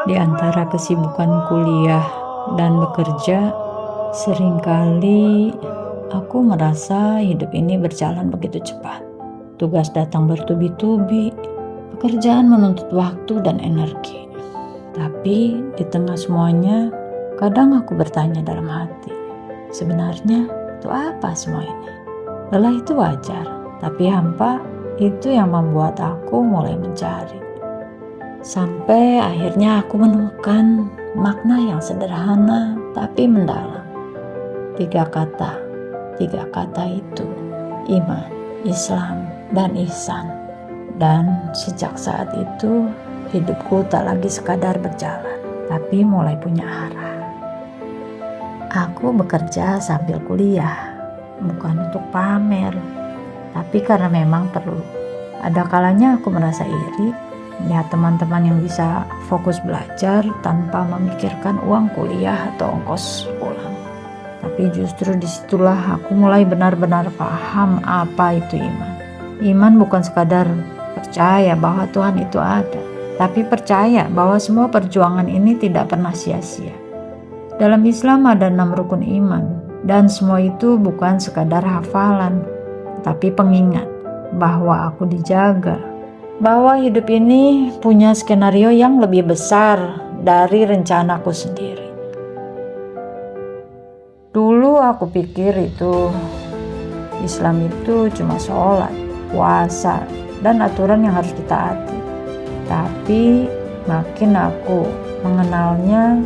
Di antara kesibukan kuliah dan bekerja, seringkali aku merasa hidup ini berjalan begitu cepat. Tugas datang bertubi-tubi, pekerjaan menuntut waktu dan energi. Tapi di tengah semuanya, kadang aku bertanya dalam hati, sebenarnya itu apa semua ini? Lelah itu wajar, tapi hampa itu yang membuat aku mulai mencari. Sampai akhirnya aku menemukan makna yang sederhana tapi mendalam. Tiga kata itu, iman, Islam, dan ihsan. Dan sejak saat itu, hidupku tak lagi sekadar berjalan, tapi mulai punya arah. Aku bekerja sambil kuliah, bukan untuk pamer, tapi karena memang perlu. Ada kalanya aku merasa iri lihat teman-teman yang bisa fokus belajar tanpa memikirkan uang kuliah atau ongkos pulang. Tapi justru disitulah aku mulai benar-benar paham apa itu iman. Iman bukan sekadar percaya bahwa Tuhan itu ada, tapi percaya bahwa semua perjuangan ini tidak pernah sia-sia. Dalam Islam ada 6 rukun iman, dan semua itu bukan sekadar hafalan, tapi pengingat bahwa aku dijaga, bahwa hidup ini punya skenario yang lebih besar dari rencanaku sendiri. Dulu aku pikir Islam itu cuma sholat, puasa, dan aturan yang harus ditaati. Tapi makin aku mengenalnya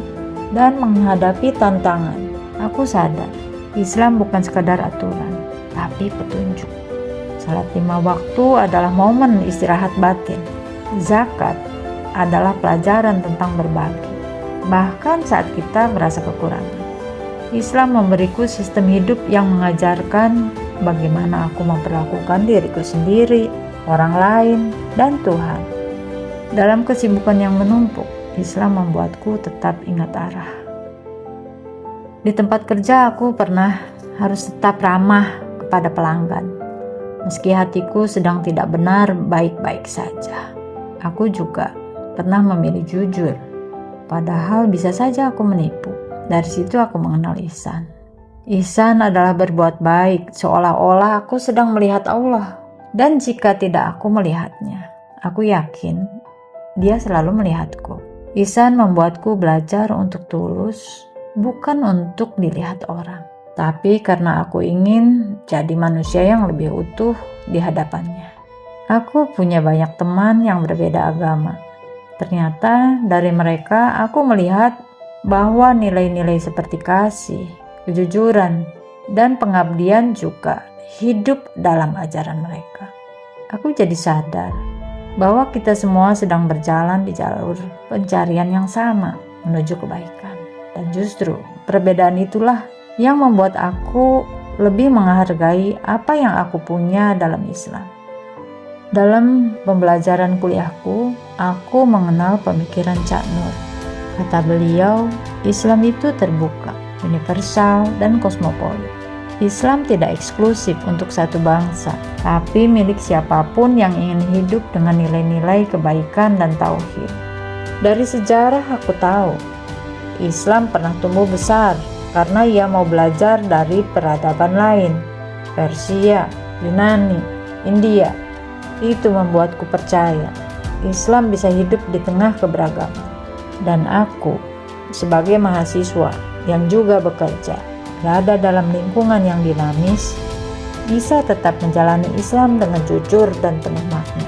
dan menghadapi tantangan, aku sadar Islam bukan sekadar aturan, tapi petunjuk. Salat 5 waktu adalah momen istirahat batin. Zakat adalah pelajaran tentang berbagi, bahkan saat kita merasa kekurangan. Islam memberiku sistem hidup yang mengajarkan bagaimana aku memperlakukan diriku sendiri, orang lain, dan Tuhan. Dalam kesibukan yang menumpuk, Islam membuatku tetap ingat arah. Di tempat kerja aku pernah harus tetap ramah kepada pelanggan. Meski hatiku sedang tidak benar baik-baik saja. Aku juga pernah memilih jujur, padahal bisa saja aku menipu. Dari situ aku mengenal ihsan. Ihsan adalah berbuat baik seolah-olah aku sedang melihat Allah. Dan jika tidak aku melihatnya, aku yakin Dia selalu melihatku. Ihsan membuatku belajar untuk tulus, bukan untuk dilihat orang. Tapi karena aku ingin jadi manusia yang lebih utuh di hadapannya. Aku punya banyak teman yang berbeda agama. Ternyata dari mereka aku melihat bahwa nilai-nilai seperti kasih, kejujuran, dan pengabdian juga hidup dalam ajaran mereka. Aku jadi sadar bahwa kita semua sedang berjalan di jalur pencarian yang sama menuju kebaikan. Dan justru perbedaan itulah yang membuat aku lebih menghargai apa yang aku punya dalam Islam. Dalam pembelajaran kuliahku, aku mengenal pemikiran Cak Nur. Kata beliau, Islam itu terbuka, universal, dan kosmopolit. Islam tidak eksklusif untuk satu bangsa, tapi milik siapapun yang ingin hidup dengan nilai-nilai kebaikan dan tauhid. Dari sejarah aku tahu, Islam pernah tumbuh besar karena ia mau belajar dari peradaban lain, Persia, Yunani, India. Itu membuatku percaya Islam bisa hidup di tengah keberagaman. Dan aku, sebagai mahasiswa yang juga bekerja, berada dalam lingkungan yang dinamis, bisa tetap menjalani Islam dengan jujur dan penuh makna.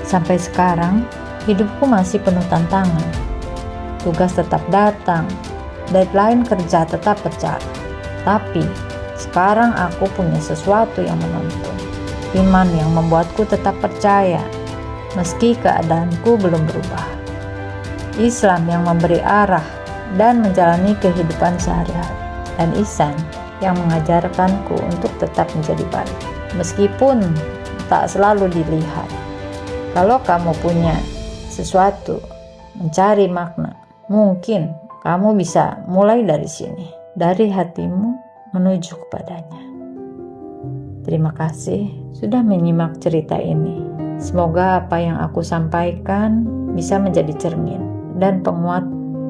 Sampai sekarang, hidupku masih penuh tantangan. Tugas tetap datang, deadline kerja tetap berjalan. Tapi sekarang aku punya sesuatu yang menuntun. Iman yang membuatku tetap percaya meski keadaanku belum berubah. Islam yang memberi arah dan menjalani kehidupan sehari-hari. Dan ihsan yang mengajarkanku untuk tetap menjadi baik meskipun tak selalu dilihat. Kalau kamu punya sesuatu, mencari makna, mungkin kamu bisa mulai dari sini, dari hatimu menuju kepadanya. Terima kasih. sudah menyimak cerita ini. Semoga apa yang aku sampaikan bisa menjadi cermin dan penguat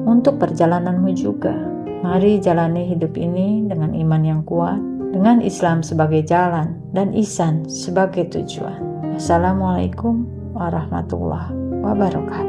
untuk perjalananmu juga. Mari jalani hidup ini dengan iman yang kuat, dengan Islam sebagai jalan dan ihsan sebagai tujuan. Wassalamualaikum warahmatullahi wabarakatuh.